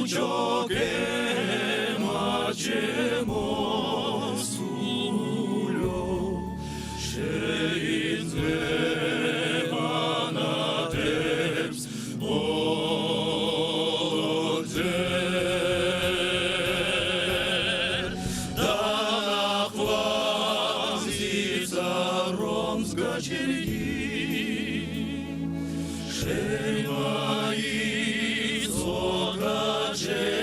Naučio mačemo sulio, šeit zlevana teps odzer. Danach vazdica romska čergi, šeima izoka čergi.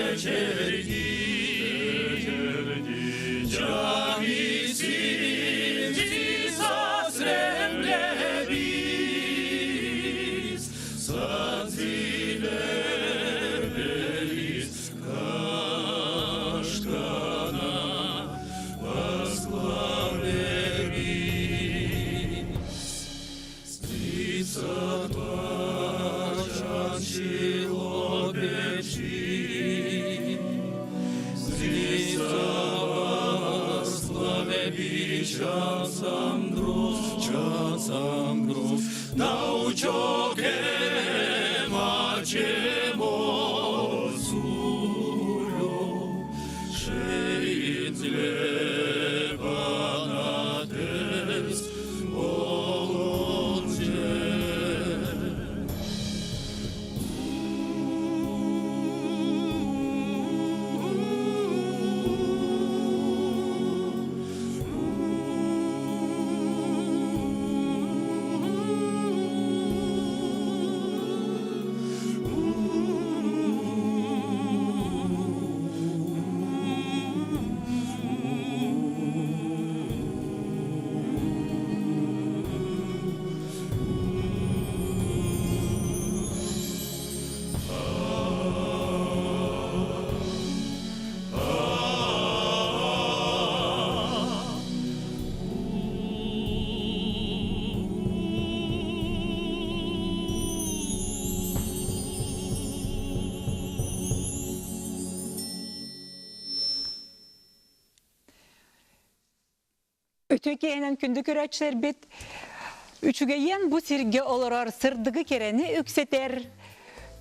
Часам груз, научок мачемо сулю, шеит злевана тес олонже. Ötükeğinin kündü küreçler bit. Üçügeyen bu sirge olurar sırdığı kereni ükseter.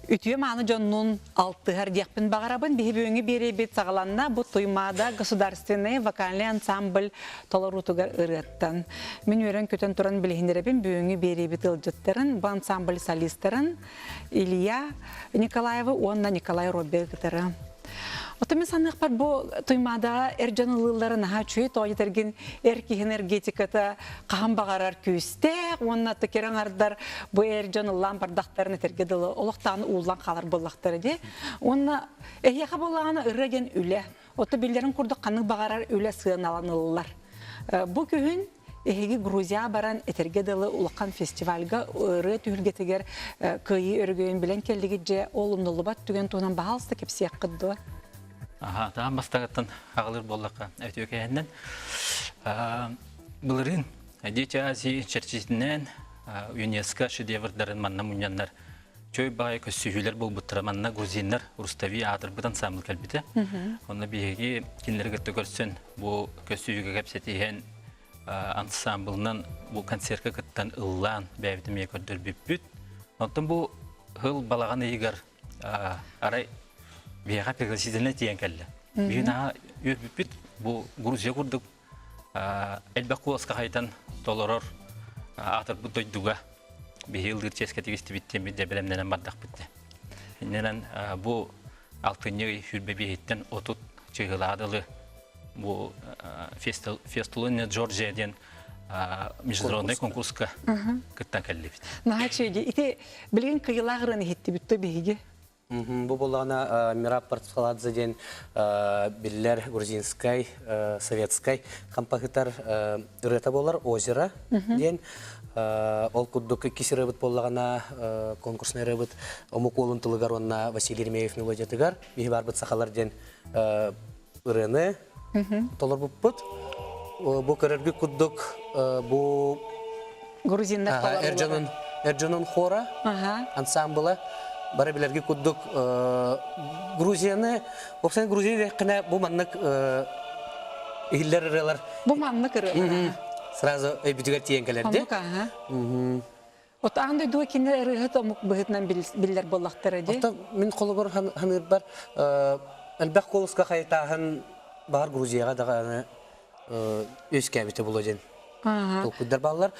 Ütüye manı canının altı her diyakpın bağırabın bihi büyüğünü biri bit sağlanna bu tuymada Государственный vokalli ansambl tolarutugar ırıttan. Min öğren köten turan bilhindirabin büyüğünü biri bit ılcıttırın, bu ansambl solistlerin İlya Nikolayeva, Onna Nikolay Robbert'tırı. Otomen sanık par bu tuymada ercanılıların ha çüye toyitergin erki energetikata qaham bağarar küste onna tekeren ardar bu ercanıllan bardaklarını tergedili olaqtan uğulan qalar bollaqtары de onna ehyaqa bollağına ırragen üle oto billerin kurdu qanı bağarar üle sığınalanılılar. Bu köyün ehegi Gruziya baran etergedili ulaqan festivalga ırı tühülgetiger kıyı örgüyün bilen keldigece olumnulubat tügen tuğunan bahalsda kepsi yaqqıddı. Aha, daha mastaqatan ağılır bollaqqa ötükeğinden. Bunların Deti Aziya çerçesinden UNESCO şedevrdарын manna munyanlar. Çöy bağay kösühüler bol buttara manna Gruzinler Rustavi adır budan samıl kalbide. Onda birigi kinleri gıttı görsün bu kösühüge kapsetihen ansamblının bu konserke gıttan ıllan bevdim yekördür bübbüt. Ondan bu hıl balağan eğigar aray Biyaga peklasizene tiyan kelle. Biyuna yürübüt bu Gruzya kurduk. Elbette aska haytan dolaror atar bu doyduga. Bir yıldır çesketi bitti mi de bilemden bardak bitti. Neden bu altıncı hürbe bihitten otut çıgıladılı bu festivalin Georgia'dan международный konkurska kıttan kelle bitti. Nahaçıydı. İti bilgin kıyılağırını hitti bitti bihigi. Bu bolağına Mirab Partsaladze'den biller Грузинской, Советской композитор ürete bolar озера den ol kudduk kisi rıbıt bolağına konkursuna rıbıt omuk oluntılıgar onna Vasiliy Ремеев мелодия тыгар bihi barbıt sakalar den üreni tolar buput bu körergi kudduk bu Gruzinler Ercan'ın xora ansamblı Barabilerge kudduk Gruziyanı, opsan Gruziya'da kına bu manlık ihiller aralar. Bu manlık aralar. Sırası bütüger tiyenkelerdi. Ота андай дуа кине рыгыт омук быгытнан биллер боллактары ди. Ота мен колобор ханыр бар элбек колуска кайтаһын бар Грузияга дагы өз кәбите булоден. Толкуйдар баллар.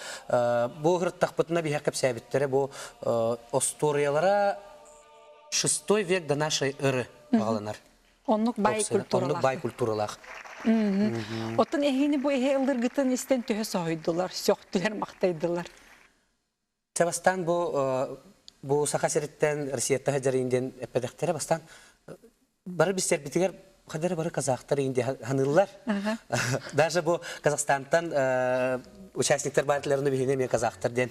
Бу гырттакпытына бихәк кәпсәбиттәре бу историялара 6 век до нашей эры багланар. Оннук бай культуралар. Оннук бай культуралар. Оттан эхини бу эхе ылдыргытын истен төһө сойдулар, сөктүлөр мактайдылар. Себастан бу сахасириттен Россиятта хаҗарынден эпедектере бастан бары бистер битигер кадәр бары казахтар инде ханыллар. Даже бу Казахстантан участниктер барытларını бихине мен казахтардан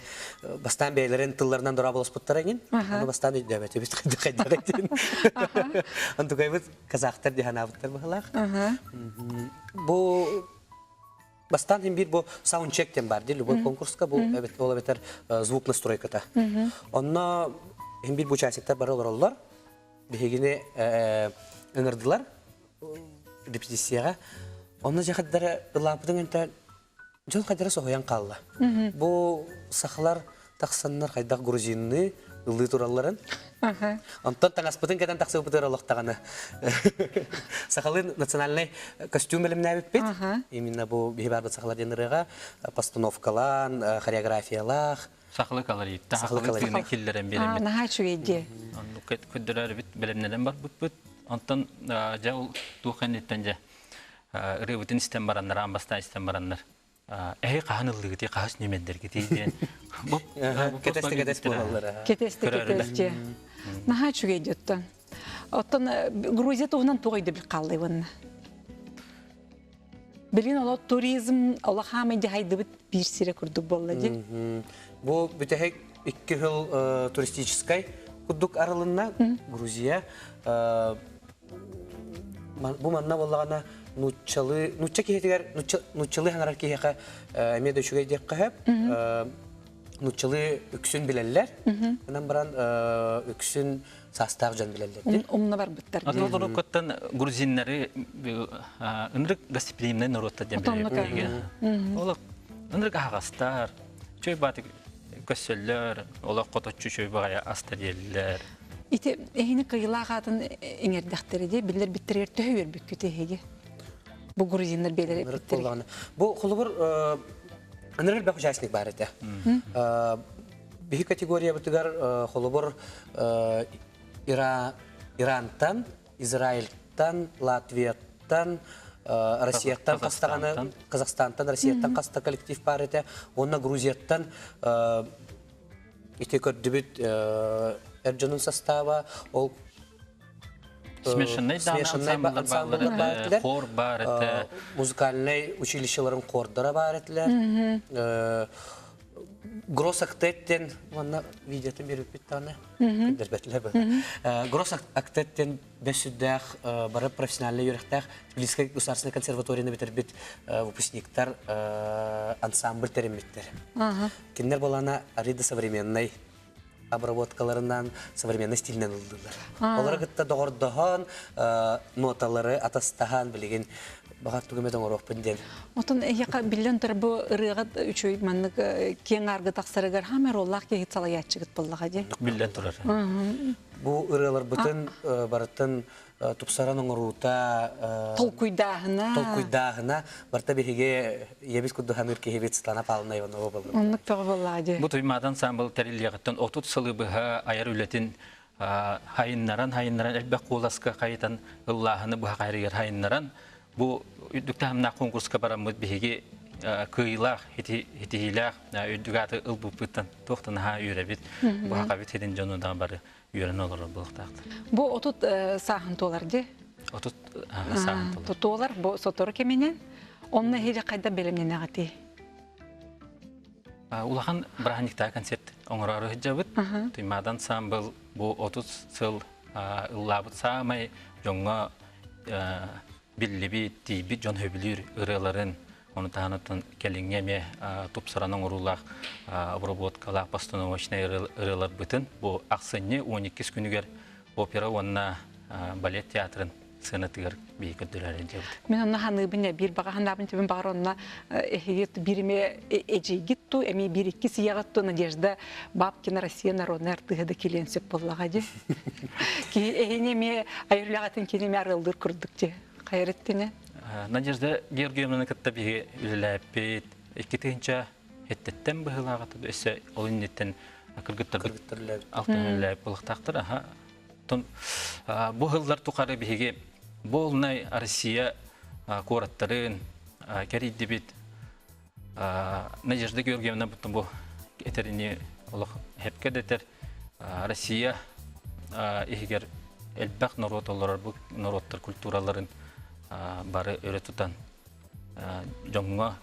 бастан бейлерин тылларынан дора болоспуттарагин. Аны бастан дәбәт бит кайдырайтын. Аны тугайбыз казахтар диханабыттар бахалар. Бу бастан бир бу саундчектен бар ди любой конкурска бу ол бетер звук настройката. Онна бир бу участниктер бар олар бихигине ыңырдылар репетицияга. Онна жахаддары лапдың энтен жол кайдара сохоян калла. Бу сахалар таксаннар кайдак грузинны ылы туралларын. Антон таңаспытын кәдән таксы бутыр аллактаганы. Сахалын национальный костюм белемнәбит бит. Именно бу бихбар сахалар денрәгә постановкалар, хореографиялар. Сахалы калорит. Сахалы калорит киллерен берем. Наха чугеди. Аны көддөрөр бит белемнәдән бар бут. Антон жау туханеттен же. Рыбытын систем бараннар, амбаста систем бараннар. Каханылыгы ти кахас немендерге тийден. Бу Кетесте булалар. Кетесте. Наха чугеди оттан. Оттан Грузия тугынан тугайды бил калды бунна. Билин ола туризм, ола хамы жайды бит бир сире курдук болла ди. Бу бүтәһек 2 ел туристической курдук аралынна Грузия. Бу манна боллагана нучча киһетигер нуччалы ханарар киһәкә эмеде шугай дип кәһәп нуччалы үксүн биләлләр. Анан баран үксүн састав жан биләлләр. Умна бар биттер. Атолдору көттен грузиннары ынрык гостеприимный народта дембелеген. Олар ынрык агастар, чөй батык көссөллөр, олар коточу чөй багая астареллер. Ите эхини кыйлагатын эңердәхтереде биллер биттерер төһөр бүккүтеге. Бу грузиннар белер биттер. Бу холбор анырыл бак участник бар эте. Бихи категория бутыгар холбор Ирантан, Израильтан, Латвияттан, Россияттан кастаганы, Казахстантан, Россияттан каста коллектив бар эте. Онна Грузияттан ите көрдүбүт Эрджанын состава, ол смешанный ансамбль бар, хор бар, музыкальный училищеларын хордора бар этилер. Гроссактеттен, ванна видеотен берип биттаны. Гроссактеттен бесүддах бары профессиональный юрехтах Тбилисский государственный консерваторияны битербит выпускниктар ансамбль теремиттер. Киндер болана арида современный обработкаларынан современный стильнен ылдылар. Олар гытта догордохан ноталары атастахан билеген багат түгөмөдөн орокпун ден. Отон яка билен турбу рыгат үчөй маннык кең аргы таксарыгар хамер Аллах ке салаятчыгыт боллага ди. Билен турар. Бу ырылар бүтүн барытын тупсаранын орута толкуйдагына барта биге ебис куддаханыр кебет стана пална иванова болду. Оннук тогы болла ди. Бу туймадан самбыл терилягыттан 30 сылы быха аяр үлетин хайыннаран элбек куласка кайтан Аллахны бу хайрыгар хайыннаран бу үдүктәмнә конкурска барамыз биге кыйлах хитилах үдүгаты ылбыптан токтан ха үрәбит бу хакабит хедин жонудан бары үрән олар булактакты. Бу отут сахан толар ди. Отут сахан толар. Толар бу сотор кеменен онны хеде кайда белемнен агати. Улахан браникта концерт оңорары хҗабыт. Туймадан самбыл бу 30 сыл ыллабыт самай жоңга билли тиби жон хөбүлүр ырыларын оны таанатын келиңеме тупсаранын урулак обработкалак постановочный ырылар бүтүн бу аксыны 12 күнүгер опера онна балет театрын сынатыгар бейік өттілер еді. Мен онна ханыбыня бир бага ханабын тебен бар онна эхиет бириме эжигитту эми бир икки сиягатту Надежда Бабкина Россия народная артыгы келенсеп боллага же. Ки эхинеме айырлагатын кинеме арылдыр курдук же. Кайреттине. Надежда Георгиевна кытта биге үлеләппет, иккетинча еттеттен быһылагаты өсө олиннеттен кыргыттар алтын үлеләп булыктактыр. Бу хыллар тукары биге болнай Россия кораттарын кериди бит. Надежда Георгиевна бутун бу этерини олох хепкедетер Россия эгер элбак народолор бу народтар культураларын бары өретутан жоңга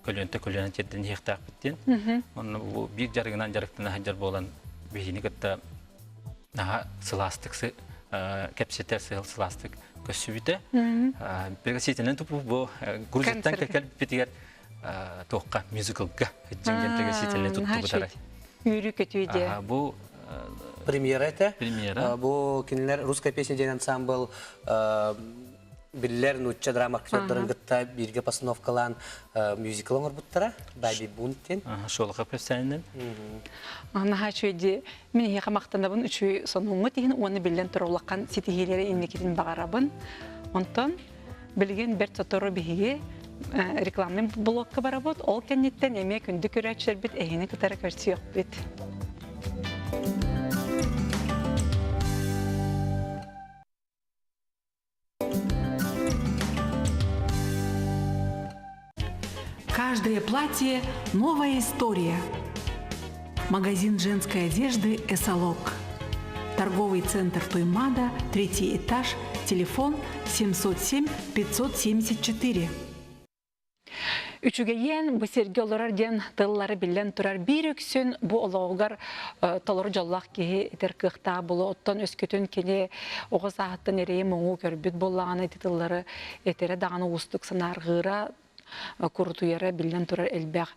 көлөнтө чедден хектак биттен. Оны бу бир жарыгынан жарыктана хаҗар болан бихини кытта наха сыластыксы кепсетер сыластык көсүбүтө. Пегаситенен тупу бу грузиттан кекел битигер тоққа мюзиклга жеңген пегаситенен тутту бутара. Үйрү кетүүдө. Бу премьера это. Премьера. Бу кинелер русская песня ден ансамбл биллер нучча драма актердарын гытта бирге постановкалан мюзикл оңор буттара Баби Бунтен. Шолга песенен. Наха чөйди мен яка мактанабын үчү сонуңу тиген оны билен турулакан ситигелери иннекилин багарабын. Онтон билген бер тотору биге рекламный блокка баработ, ол кеннеттен эме күндү көрөчөр бит, эхине кытара көрсө жок бит. Каждое платье – новая история. Магазин женской одежды «Эсолог». Торговый центр Туймада, 3-й этаж, телефон 707-574. Үчүгейен бу серге олорар ден тыллары билен турар бир өксүн бу ологар толор жоллак ки теркыхта булу оттон өскөтүн кене огыз аттан эрее моңу көрбүт боллаган тыллары этере даганы устук сынаргыра курутуяра билен турар элбек.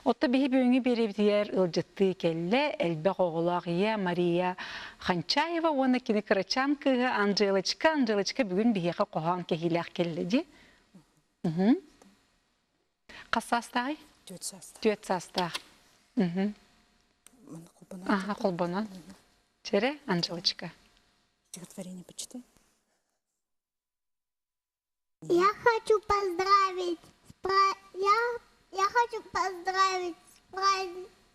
Отта бихи бөңү беребдиер ылжытты келле элбек оголагыя Мария Ханчаева оны кини Карачанкыга Анжелочка бүгүн бихига кохан кехилек келледи. Кассастагы? Түйет састагы. Ага, колбонан. Чере, Анжелочка. Стихотворение почитай. Я хочу поздравить я хочу поздравить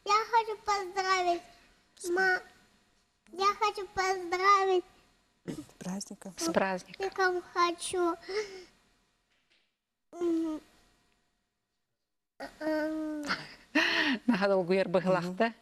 я хочу поздравить я хочу поздравить С праздником. С праздником. Хочу Нагадалгуяр быгылакта.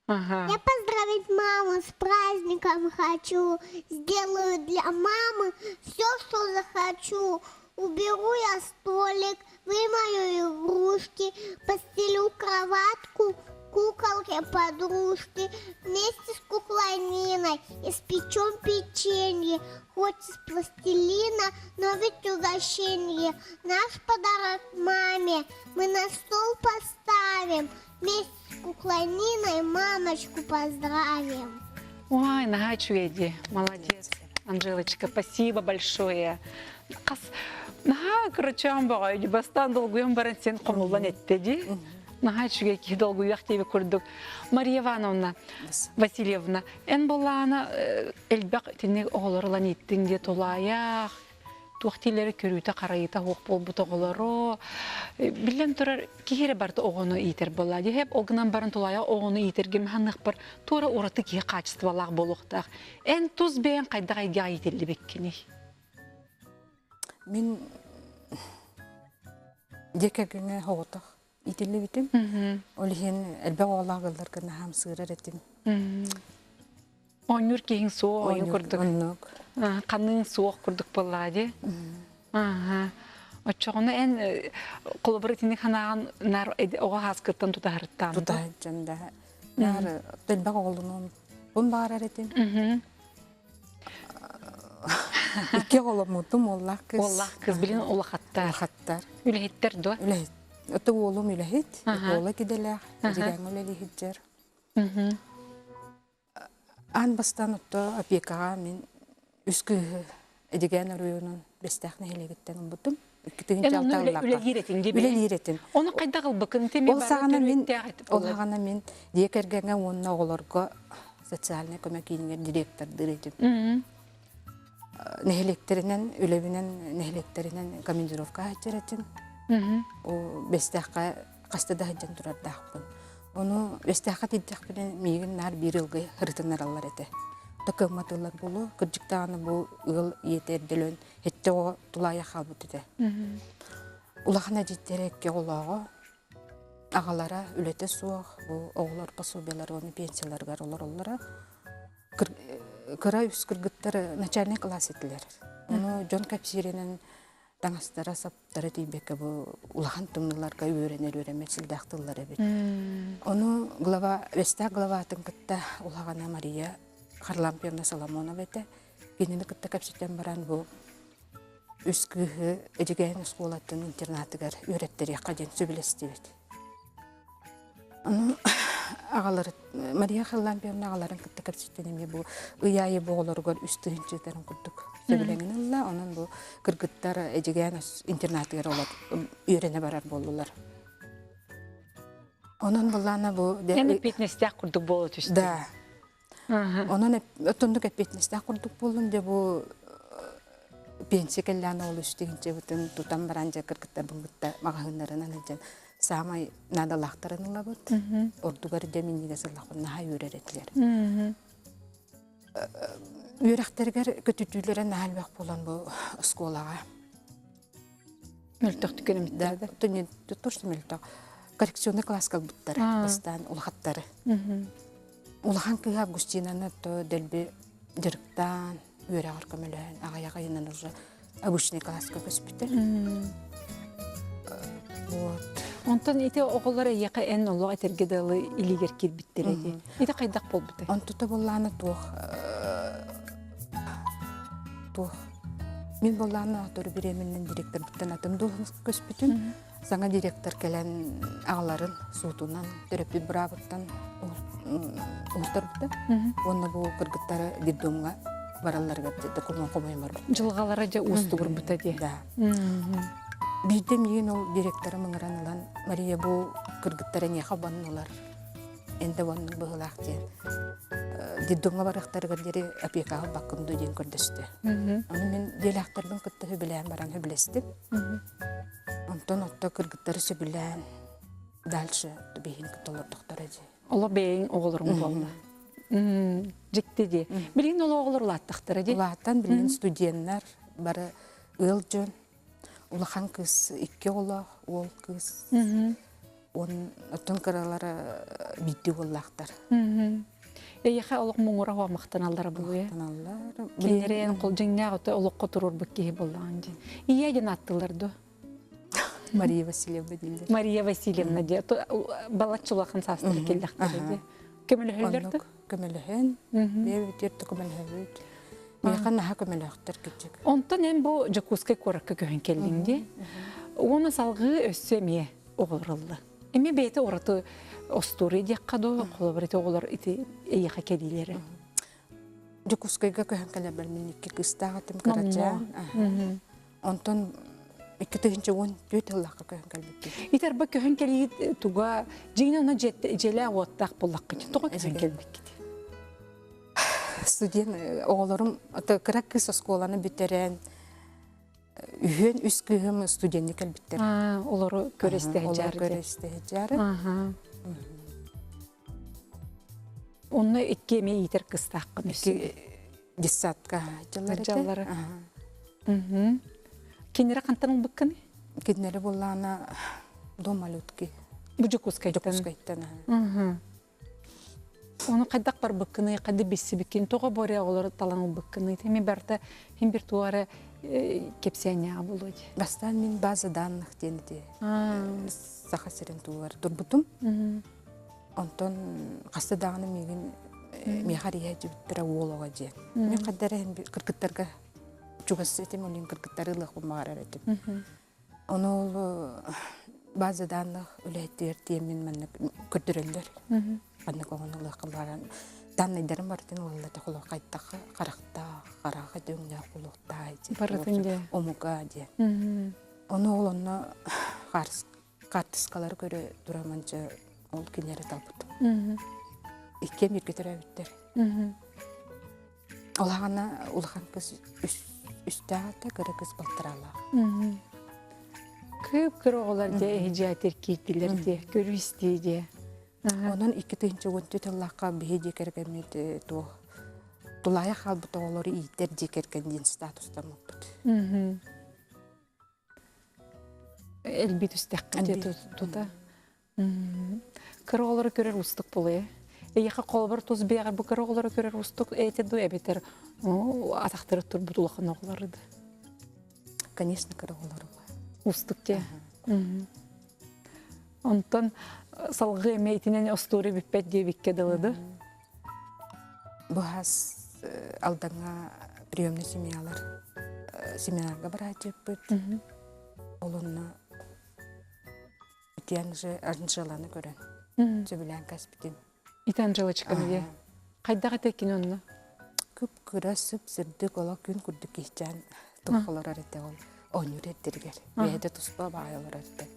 Я поздравить маму с праздником хочу. Сделаю для мамы все, что захочу. Уберу я столик, вымою игрушки, постелю кроватку, куколке подружки. Вместе с куклой Ниной испечем печенье, хоть из пластилина, но ведь угощенье. Наш подарок маме мы на стол поставим. Вместе с куклой Ниной мамочку поздравим. Ой, нагачуеди, молодец. Анжелочка, спасибо большое. Нага крачам багайды, бастан долгуям баран сен комулдан эттеди. Нагачуге ки долгуяк тебе көрдүк. Мария Ивановна Васильевна, эн болана элбек тине оголорлан иттинде толаяк. Туактилери көрүүтө карайыта ок болбут оголоро. Билен турар кихире барты огону итер боллади. Хеп огынан барын толая огону итергем ханнык бар. Тура ураты ки качествалак болуктак. Эн туз бен кайда кайга ителли беккени. Мен декегеңе хоотах ителли битим. Олихен элбек олагылдар гына хам сыгырар этим. Онюр кийин соо ойын көрдүк. Оннук. Канның суох көрдүк боллади. Очоғыны ән қолыбырытыны қанаған нар оға хаскыттан тұтағырыттан. Тұтағырыттан. Нар элбек оғылының бұн бағарар этим. Икке қолымытым олақ кыз. Олақ кыз білін олақаттар. Олақаттар. Үлехеттер до? Үлехет. Өті олым үлехет. Ола кеделер. Деген үлелехет жер. Ан бастан ұтты опекаға мен үскі Эдеген районун бестахны хелегеттен бутум. Үлелиретин. Оны кайда кылбыкын теме Ол сагана мен декергенге онна олорго социальный көмөк ийинген директор директим. Нехелектеринен, үлебинен нехелектеринен командировка хачеретин. О бестахка кастада хаджан турардакпын. Оны бестахка тиддакпын мигин нар бир жылгы хыртынар алар эте. Токоматылар болу, кыржыктаганы бу ыл етерделен хеттего тулая халбыт эте. Улахана життерекке олого агалара үлете суох, бу оглор пособиялар, оны пенсияларга олора. Кыра үс кыргыттар начальный класс этилер. Оны Жон Капсиринен таңастара саптары тийбекке бу улахан тумныларга үйренер дактылар эбит. Оны веста глава тыңкытта улагана Мария Харлампиевна Соломонова эте. Генени кытта капситен баран бу үс кыһы эдеген школатын интернатыгар үйреттери каден сөбүлестибит. Оны агалар Мария Харлампиевна агаларын кытта капситен эми бу ыяйы боголоргор үстүнчөтөрүн курдук. Сөбүлеңинилла, онун бу кыргыттар эдеген интернатыгар олар үйрене барар болдулар. Онун булана бу Эми фитнестяк курдук болот үстү. Да. Онун өтөндүк фитнестяк курдук болдум де бу пенсия келланы ол үстүгүнчө бүтүн тутан баранжа кыргыттар бунгутта магагындарынан элжен самай надалактарынла бут. Ордугар деминиге сыллакына үйрөретилер. Үйрөктергер көтүтүүлөрүн албак болон бу школага. Мөлтөк түкөнүмдөрдө. Түнү турсу мөлтөк. Коррекционный класска буттар, бастан улахаттары. Улахан кыга Августинаны то делби директан үйрөгөр көмөлөн агаяга янан уже обычный класска көспүтөр. Вот. Онтон ите оголлар яка эн олог этергедалы илигер кирбиттер эди. Ите кайдак болбута. Онтута болланы туох. Мен болланы атыры биременен директор буттан атым должность көспүтүн. Саңа директор келен агаларын суутунан төрөпү брабыттан ултар бутта. Онна бу кыргыттары дидомга бараларга документ комоймар. Жылгалара жа устугур бута ди. Да. Бийде миген ол директоры мыңыранылан Мария бу кыргыттары не хабаннылар. Энде вонның быгылак ден. Дидомга барактарга дери опекага бакымды ден көрдөстү. Аны мен делактардын кытты билен баран билестим. Онтон отто кыргыттары сөбүлен дальше бейин кытылар докторади. Ола бейин оголорун болду. Жикти ди. Билин ола оголорлаттыктыр ди. Улааттан билин студенттер бары ылжын. Улахан кыз 2 ола, ол кыз. Он оттон каралары битти боллактар. Яха олог муңура ва мактаналлар булуя. Мактаналлар. Кинерен кол жиңнага ота олокко турur бекке болган ди. Ия ден аттыларды. Мария Васильевна дилди. Мария Васильевна ди. Балачулахан састыр келдактар ди. Көмөлөһөлөрдү. Көмөлөһөн. Бебетер көмөлөһөбүт. Мейхан наха көмөлөктөр кичик. Онтон эм бу жакускай коракка көхөн келдиңди. Оны салгы өссөме оголрулду. Эми бете ораты остури деккадо колобрете оголор ити эйха келилери. Жакускайга көхөн келебел миникки кыстагатым карача. Онтон 2014 жыллакка көхөн келбекти. Итер ба көхөн кели туга жиңнана желе оттак боллакка туга көхөн келбекти. Студент оголорум ата краккы школаны битерен үйөн үс кыгым студентник келбиттер. Олору көрөстө жары. Көрөстө жары. Онны икки эме итер кыстаккын үсү. Десятка жаллары. Кинере кантанын быккыны? Кинере боллана домалютки. Бужукускайттан. Оны кайдак бар быккыны, кайды бисси биккен, тога боре олар талаңыл быккыны. Теме барта хем бир туары кепсияня болуды. Бастан мен база данных денди. Сахасерен туары турбутум. Онтон касты дағаны меген мехария жібіттірі олуға же. Мен қаддары кыргыттарға чугасы етем, олен кыргыттары ылық болмағар әретім. Оны ол база данных үләйттер темен мәнні көрдірелдер. Қанны қоғаны ылық қылбаран. Таннайдарын бартын олла тохоло кайттакка каракта карага дөңнө кулуктай. Баратын де. Омуга де. Мгм. Оны олонно картыскалар көрө тураманча ол кинери талбыт. Мгм. Икке мирге төрөбүттер. Мгм. Олағана улахан кыз үстәгәтә кыры кыз балтырала. Мгм. Көп кыроолар де хижатер киттилер де, көрүстү де. Онун 2-нче гөнтү таллакка бие декергемет то тулая халбыта олары иттер декерген дин статуста мукпут. Мгм. Элбит үстәккә де тута. Мгм. Кыроолар көрөр устук булы. Яка колбар туз бегар бу кыроолар көрөр устук эте ду эбетер. Атактыры тур бутулахан оглары да. Конечно, кыры олары. Устук те. Онтон салгы эмейтинен остури биппет дебикке дылыды. Бу хас алдаңа приемный семьялар семинарга барачыппыт. Олонна тиян же Анжеланы көрөн. Сөбүлән каспитин. Итан жылычканы де. Кайдага текин онна? Көп көрөсүп сырдык ола күн күрдүк кичен тухалар арете ол. Онюреттергер. Бейде туспа байалар арете.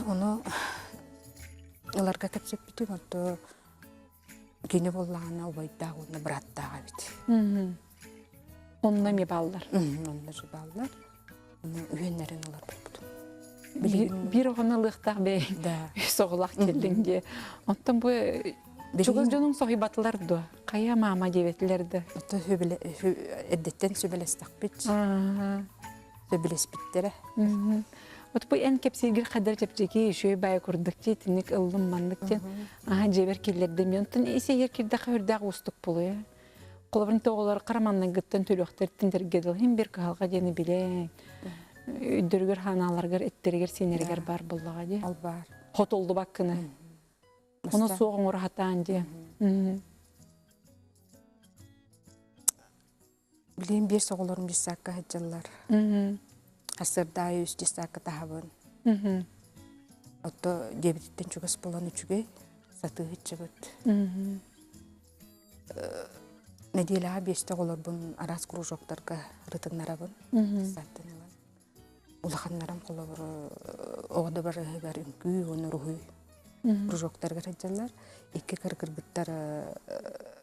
Оны оларга кепсеп битим отто кини боллагана убайда оны браттага бит. Онна ми балдар. Онна же балдар. Оны үйеннерин олар болбуду. Bir ogana lıqtaq bey. Да. Soğulaq keldinge. Ondan bu çok jonun sohibatlar da. Kaya mama devetlerdi. Отто хөбеле эддеттен сөбелестак бит. Сөбелес биттере. Ot bu en kepsirgir kadar tepçeki şöyle bay kurduk ki tinik ıldım mandık ki. Aha ceber kirlerdi miyontan ise yer kirde hırda ustuk buluyor. Kolabın toğuları karamandan gittin tülüktür tindirgedil hem bir kahalga deni bile. Üddürgür hanalargar ettirgir sinerger bar bullağa diye. Ал бар. Hot oldu bakkını. Onu soğun uğra hatan diye. Билем бир соголорун бир сакка хаджаллар. Асырдай үсти сакка тахабын. Отто дебиттен чугас болан үчүгө саты хичебет. Неделя беште голорбун арас кружоктарга рытыннарабын. Саттынылан. Улаханнарам колобор огда бар гар үңкү оны руху. Кружоктарга хаджаллар. Икки кыргыргыттар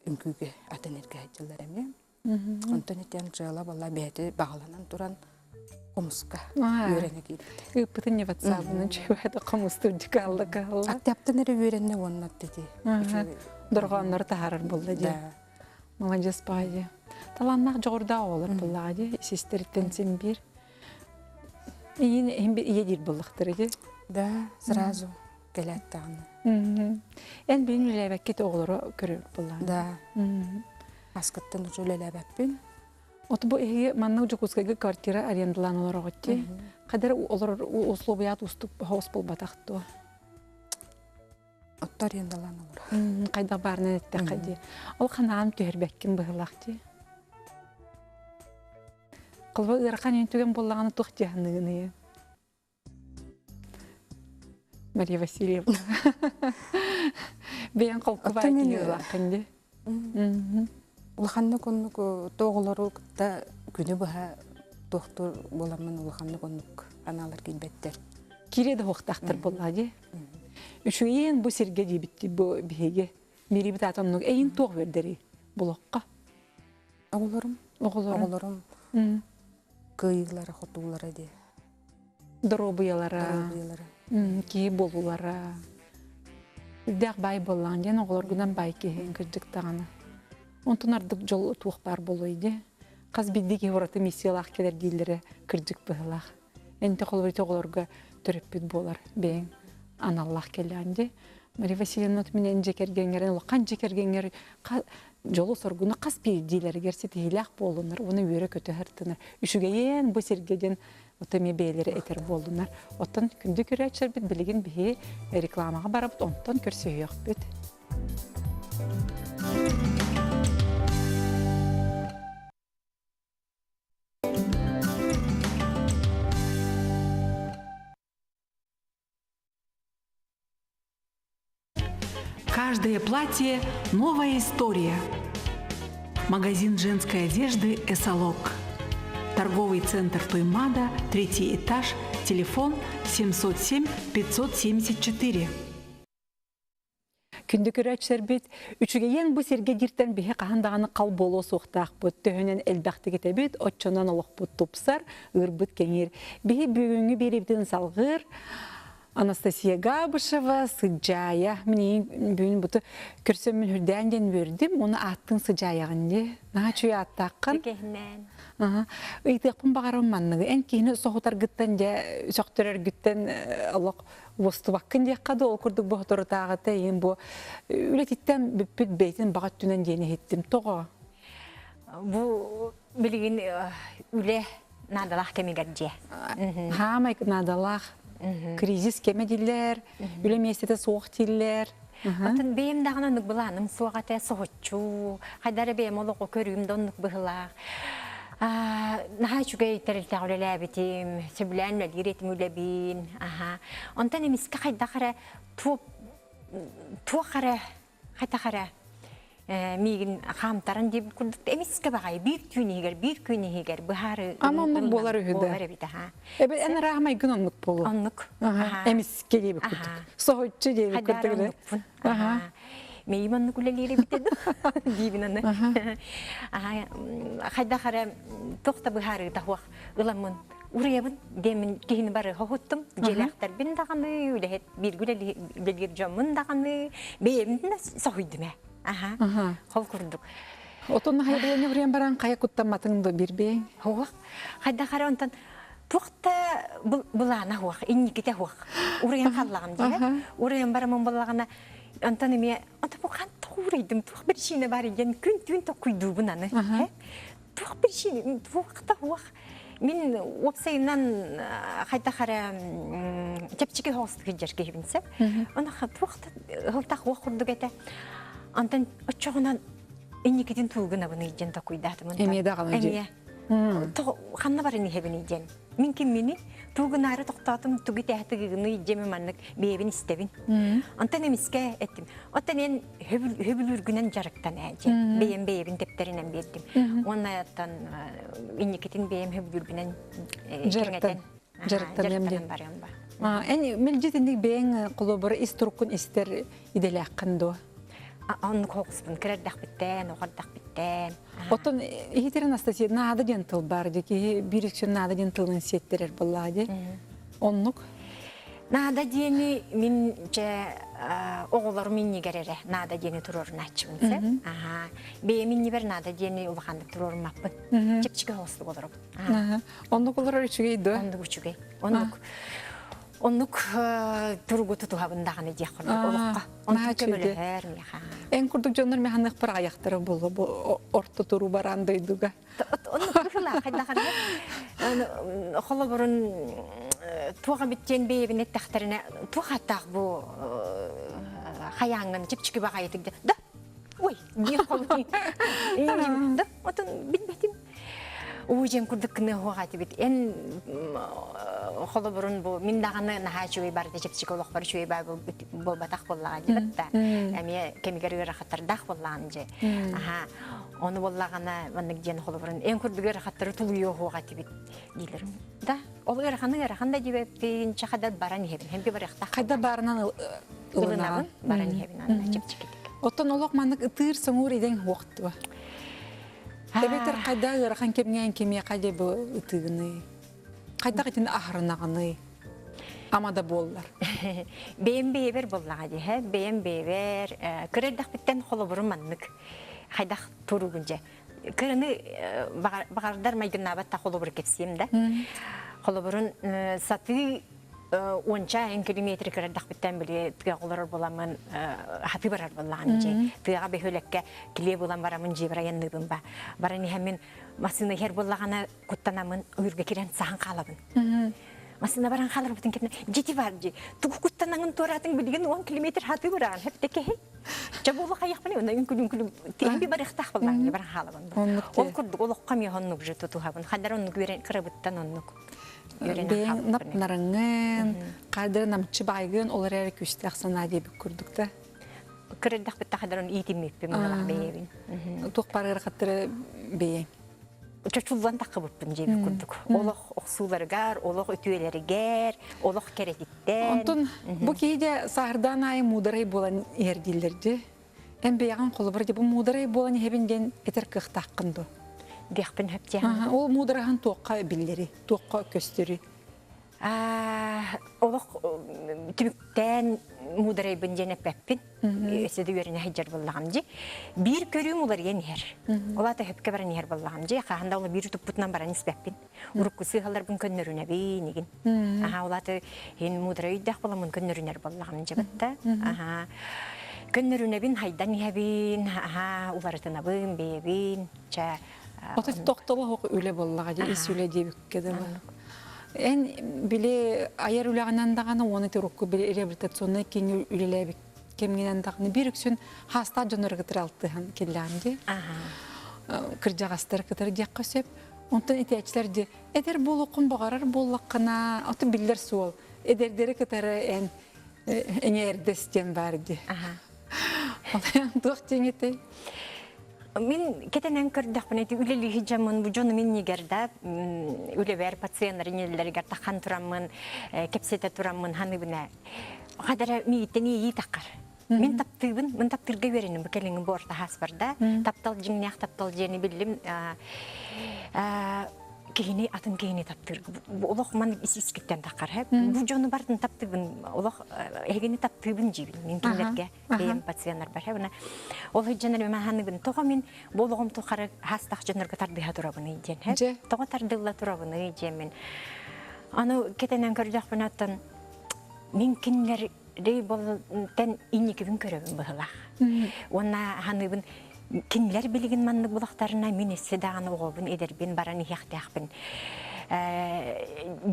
үңкүгө атенерге хаджаллар эме. Онтон этен жала бала бети багаланан туран комуска үйренеге кийди. Ыпытын не ватсабының чөйді қамыстырды қалды. Аттаптан әрі үйренне оннат dedi. Дұрғанлар тағарыр болды де. Молодец байды. Таланнақ жоғырда олар болады. Сестеріттен сен бір. Едір болықтыр еді. Да, сразу келет тағыны. Ән білін үләбәккет оғылары көрір болады. Да. Аскыттан үләлі бәппін. Оты бұл әйе маннау жүкізгегі квартира арендалан олар оғытте. Қадар олар условият ұстық хос бұл батақты? Отты арендалан олар. Қайда барынан әтті қади. Ол қанағым түйірбәккен бұғылақты. Қылба ұрқан өntüген болағаны тұқ жағынығыны. Мария Васильевна. Бейін қолқы бәйті ұлақынды. Улаханны коннук тоголору кытта күнү баха доктор боламын улаханны коннук аналар килбеттер. Киреде хоқтақтыр болады. Үшуен бұл серге дебітті бұл бейге. Мері біт атымның әйін тоқ вердері бұлаққа. Оғыларым кыйылары, хотулары де. Дробыялары, кей болулары. Үрдәқ бай болған ден оғылар күнен бай кейін күрдік тағаны. Онтон ардық жол туық бар болуйды. Қаз биддеге ораты миссиялақ келер дейлері күрдік бұғылақ. Әнті қолбайты оғыларға түріп бүд болар бәйін аналлақ келянды. Мария Васильевна менен жекергенгерін, олқан жекергенгер жолу соргуны қас бейі дейлері керсе тейлақ болынар, оны өрі көті хыртынар. Үшіге ең бұл сергеден отыме бейлері етер болынар. Оттан күнді көрі әтшер біт білеген бейі рекламаға барабыт, онтан көрсе өйіқ бүт. Каждое платье – новая история. Магазин женской одежды «Эсолок». Торговый центр Туймада, 3-й этаж, телефон 707-574. Күнді көрәтшілер бет, үчігейен бұл серге дирттен бейе қағандағаны қал болу соқтақ бұд, төхінен әлбәқті кете бет, отчонан олық бұд топсар, ұр бұд кәңер. Бейе бөгіңі беребден салғыр, Анастасия Габышева, Сыджая. Мен бүгін бұты көрсем мен хүрдәнден өрдім, оны аттың Сыджаяғынде. Наға чөй аттаққын. Ыйтықпын бағарым маннығы. Ән кейіні соғытар гіттен де, соқтырар гіттен Аллах уосты баққын де қады, ол күрдік бұл тұры тағыты, ең бұл үлететтен бүппіт бейтін бағат түнен дейіне еттім. Тоға? Бұл білген үле надалақ кемегерде. Хамай надалақ. Кризис кемедилер, үле местеті соғық тиллер. Атын бейім дағына нүк бұланым соғаты соғытчу, қайдары бейім олық көрігімді онық бұғылақ. Наға чүгей тәрілті ғылы бітім, сөбілән үлі ретім үлі бейін. Онтан емескі қайда қара, туа қара, қайда қара. Мигин хамтаран деп күрдікті емескі бағай, бір күйінегер, бұхары Аманлық болар үйді. Әбі әні рағымай күн онлық болу. Онлық. Әмескі деп күрдік. Соғытчы деп күрдік. Мейім онлық үлелері бітеді. Дейбін оны. Қайда қара тоқта бұхары дағуақ ұламын. Урыябын демін кейіні бары қоғыттым. Желақтар бен дағаны, үләхет бір гүлелер жамын дағаны, бейімді соғыдым. Қол күрдік. Отонны хайбылыны үрен баран қая құттаматыңды бербейін? Хуақ. Қайда қара онтан туақта бұлана хуақ, инникете хуақ. Үрен қаллағым дейі. Үрен барамын бұлағана онтан еме, онтан бұл қанты құрайдым. Туақ бір шейіне бар екен, күн түн тоқ құйду бұнаны. Туақ бір шейіне, туақта хуақ. Мен опсайынан қайда қара чепчеке хоғыстығы жерге ебінсеп. Оны туақта ғылтақ хуақ құрдық әті. Антан очоғынан энникеден туылғын абыны еден та көйдатымын. Әме дағаны же? Қанна бар әне хебін еден. Мен кем мені туылғын ары тоқтатым, туғы тәхтігіғыны едеме маннық бейбін істебін. Антан әмеске әттім. Оттан ән хөбіл үргінен жарықтан әже. Бейбін тептерінен бердім. Оны аяттан энникеден бейім хөбіл үргінен жарықтан әмде. Мелжетіндік бейін құлы бір істұрқын істер иделі аққынды. Оны қоқыспын, кірердақ біттен, оғырдақ біттен. Оттан ехетерін Анастасия, нағады ден тыл бар деке, бірікшін нағады ден тылын сеттерер бұллады. Онлық? Нағада дені мен оғылар мен негерері, нағада дені тұрорын атшымынсы. Беймен небір нағада дені ұлғандық тұрорын маппын. Чепчіге оғыстық оларым. Онлық олар үшігейді? Онлық үшігей. Онлық тұрғы тұтуғабындағаны дек құрдық олыққа. Онлық көмілі әр меха. Ән күрдік жонлар механық бір аяқтары болы, орта тұру барандайдыға. Онлық күріла қайдағаны. Қолы бұрын туға біттен бейбін әттіқтарына туғаттақ бұл қаяңын чепчікі баға етігді. Да, ой, не қолы. Да, отын білмәтім. Уйжен күрдік кіні оғаты бет. Ән қолы бұрын бұл, мен дағаны наға шөй барды жепсік олық бар шөй бар бұл батақ боллаға деп бітті. Әме кемігері рақаттардақ боллаған же. Оны боллағана ваннық ден қолы бұрын. Ән күрдігі рақаттары тұлы оғаты бет дейлерім. Да, ол рақанда деп өптейін чақадар баран ебін. Әмбе бар яқтақ. Қайда барынан ұлынағын? Баран ебін, анна жепсік етік. Оттан олық маңнық ұтыр соңыр еден оқты ба? Әбетер қайда ғырған кемген кеме қайда бұл ұтығыны? Қайда ғытын ақырынағыны? Амада болдар. Бейін бейбер боллаға де, бейін бейбер. Көрердақ біттен қолы бұрын маңнық. Қайдақ тұру күнже. Көріні бағардар майгын абатта қолы бұры кепсем да. Қолы бұрын саты 10 километр көрердақ біттен біле тұға қолырыр боламын хапи барар боллаған же. Тұға бейхөлекке келе болам барамын же барайынлығын ба. Бараны әмен масыны хер боллағана құттанамын үйірге керен саған қалабын. Масына баран қалар бұтын кетіне жеті бар же. Тұғы құттанаңын торатың білген 10 километр хаты бараған. Әптеке хей. Жабулы қаяқ біне, оны үңкіл-үңкіл теңбе бар иқтақ болған баран қалабын. Ол күрдік, ол оққам еғоннық же тұтуғабын. Қадар онық берен қырыбыттан онық. Бен напнарыңын, қадыр намчы байгын олар әрі көсті ақсана деп күрдікті. кырдах бит тахадан итиммеппин мала бейбин. Тук парыр каттыры бейен. Чочулдан такыбыппын жеби курдук. Олох оксуларгар, олох өтүелеригер, олох керетиттен. Онтон бу кейде сахардан ай мударай болан ердилерди. Эм бейган колубар бу мударай болан хебинден этер кыхтаккынды. Дехпин хепте. Ол мударахан туокка биллери, туокка көстөрү. Олох түбүктен мударай бенжене пеппин. Эседи берине хажар боллагамжы. Бир көрүм улар енер. Олата хепке баран ер боллагамжы. Ханда улар бир туппутнан баран испеппин. Уруккусы халар бун көннөрүнө бейнигин. Олата ен мударай дах боламын көннөрүнөр боллагамжы битта. Көннөрүнө бин хайдан ябин. Уларытына бын бейбин. Ота токтола хок үле боллага же ис үле дебикке да. Эн биле аяр үлегенен даганы оны терукку биле реабилитационный кең үлелебик кемгенен даганы бир үксүн хаста жонорго тиралтыган келланди. Кыржагастар кытар дияққасып, онтан этечлерди эдер болукун багарар боллаккана, аты биллер суол. Эдердери кытары энердестен барди. Тук теңете. Мен кетенен көрдөхпүн эти үлели хижамын бу жону мен нигерда үлебер пациенттер нелерге такан турамын, кепсете турамын ханыбына. Кадара миитени ии таккар. Мен таптыбын, мен таптырга береним бу келиңин борта хаспарда. Таптал жиңнак таптал жени билдим. Кийини атын кийини таптыр. Олох ман искиттен таккар. Бу жону бардын таптыбын. Олох эгени таптыбын жибил. Мен кимдерге бейм пациенттер бар. Буна ол хижанар мен ханыбын тога мен болгом тохары хастак жонорго тардыга турабын ийден. Тога тардыла турабын ийден мен. Аны кетенен көрдөкпүн аттан мен кинлер рей болтен инникибин көрөбүн быхылах. Онна ханыбын кинлер билигин манны булактарына мен эссе даганы огобун эдербин баран ихтяхпын.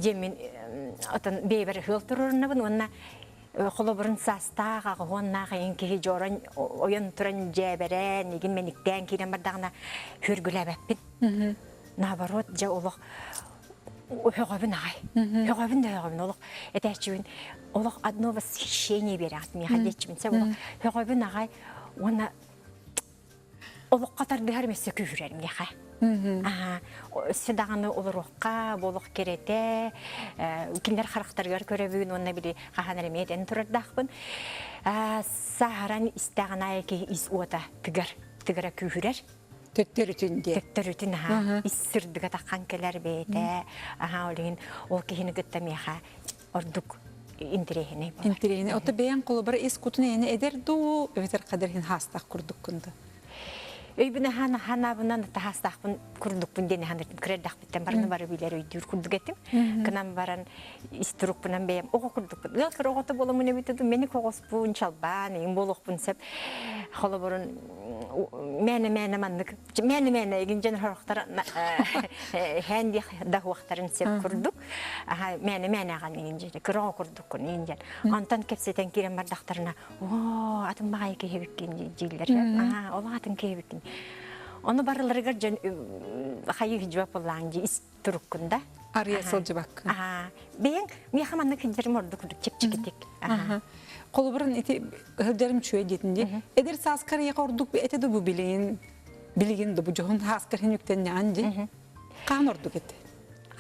Жемин атын бейбер хыл турурунабын онна холобурун састага гоннага энки жорон оyon туран жеберен нигин мениктен кирен бардагына хүргүлөбөппүн. Наоборот же олох Хөгөбүн ай. Хөгөбүн да хөгөбүн олох этечибин олох одно восхищение берат ми хадечибин се олох хөгөбүн ай она олох катар дәрмесе күрәрем яха. Седаганы олорокка болох керете киндер характаргар көрөбүн онна бири хаханеремеден турдакпын. Сахаран истагана эки ис ота тигара күрәр. Төттөрүтүн иссирдыга таккан келер бейте. Олин ол кихини гыттамиха ордук интерехине. Интерехине. Ота бейен колу бар ис кутуне эдер ду ветер кадерхин хастак курдук кунда. Өйбүнө ханабынан да хастакпын курдукпун дене хандыртым креддак биттен барны бары билер өйдүр курдук этим. Кынам баран истурукпунан бейем ого курдукпун. Лакыр огото боломуне битеду мени когоспун чалбан эң болохпун сеп холоборун мени мандык мени эгин жан хорохтар ханди да вактарын сеп курдук. Мени аган эгин жерде кыро курдуккун инжен. Антан кепсетен кирен бардактарына о атым багай кебиккен жилдер. Ол атын кебиккен. Onu barılarıgar hayı hicva pollangi isturukunda. Arıya solcubak. Ben miyahamanlık hicrim orada kurduk çepçikitik. Koluburun eti hıcırım çöğe detindi. Eder saskar yaka orduk ete de bu biligin de bu johun haskar hinükten ne anca. Kaan orduk eti.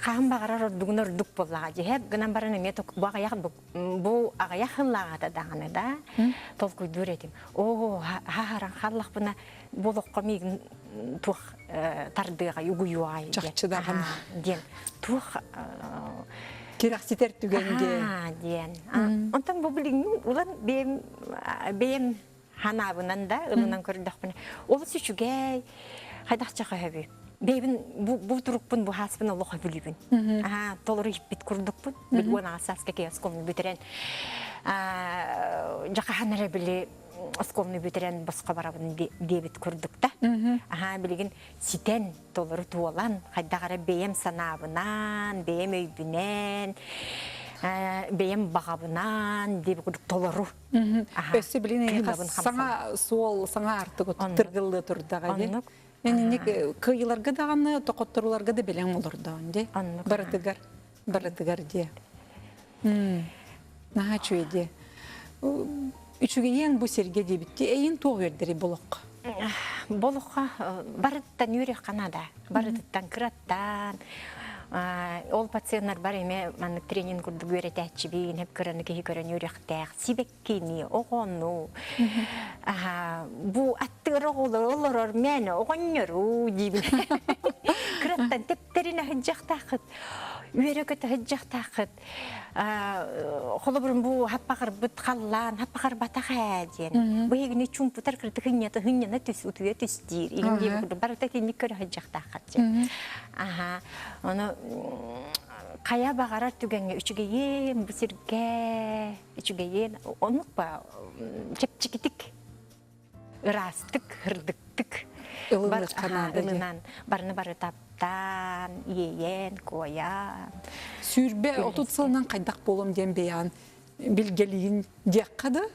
Kaan bağırar orduğun orduk pollağı. Hep gınan barana metok bu ağayak hıllağı da dağını da tolkuy dur edim. O haharan hallaq buna bolokqa migin tuh tardыга югуюай. Чакчы даган. Ден тух Кирахситер түгенге. Ден. Онтан бу билин улан бем ханабынан да ылынан көрдөхпүн. Ол сүчүгэй хайдакча хабы. Бейбин бу турукпун бу хаспын Аллаха билибин. Толору иппит курдукпун. Бил она асаска кеском битерен. Жакаханара били оскомны битерен басқа барабын дебит курдукта. Билигин ситен толору туолан хайдагара бейем санабынан, бейем өйбүнен, бейем багабынан деп курдук толору. Өсі білін саңа суол, саңа артық тұргылы тұрдага. Ник кыйларга даганы, тоқоттыруларга да белең олурда онде. Барытыгар де. Наға чөйде. Üçügeyen bu serge debitti. Eyin tuğ verdiri bolok. Болохқа барыттан үйрек қанада, барыттан кыраттан. Ол пациенттар бар еме, маны тренинг үрді көрет әтчібейін, хеп көріні кейі көріні үйректәк, сибеккені, оғону. Бұ аттығыр олар мәні оғоныру дейбін. Кыраттан тептеріне хүджақтақыт, үйрекеті хүджақтақыт. Қолыбырын бұ хаппақыр бұт қаллан, хаппақыр батақ әден. Бұ егіне чүмпутар кірді хүннені түс, үтуе түс дейір. Еген дейбі күрді, барыта тенік көрі хүджақтақыт. Оны қая бағарар түгенге үчігейен, бұсірге, үчігейен, онық ба, чепчікітік, ұрастық, хырдықтық. Илынан, барыны бары таптан, иеен, коян. Сүйірбе отут сылынан қайдақ болым ден бейан білгелейін дек қады?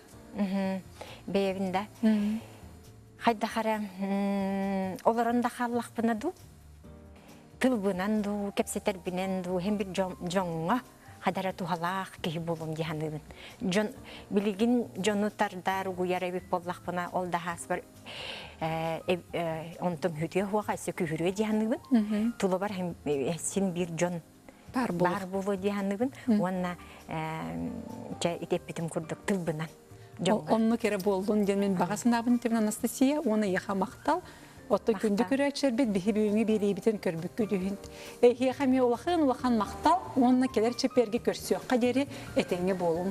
Бейевінде. Қайдақары оларында қаллақ бұнаду. Тылбынан ду, кепсетербінен ду, hem bir жоңға қадара тухалақ кейі болым дегенігін. Білігін жону тардар ұғыяр әбік боллақ бұна ол да хас бар онтым хүтіе хуаға әсі күхіруе дегенігін. Тұлы бар сен бір жон бар болу дегенігін. Онына етеп бітім күрдік тылбынан. Онны кере болдun демен бағасын абын тебін Анастасия, оны еға мақтал. Отто күнді көрәтшер бет бігі бүйіңі берейбітін көрбік күдігін. Еға ме олақын мақтал, онына келер чеперге көрсіоққа дері әтеңе болуң.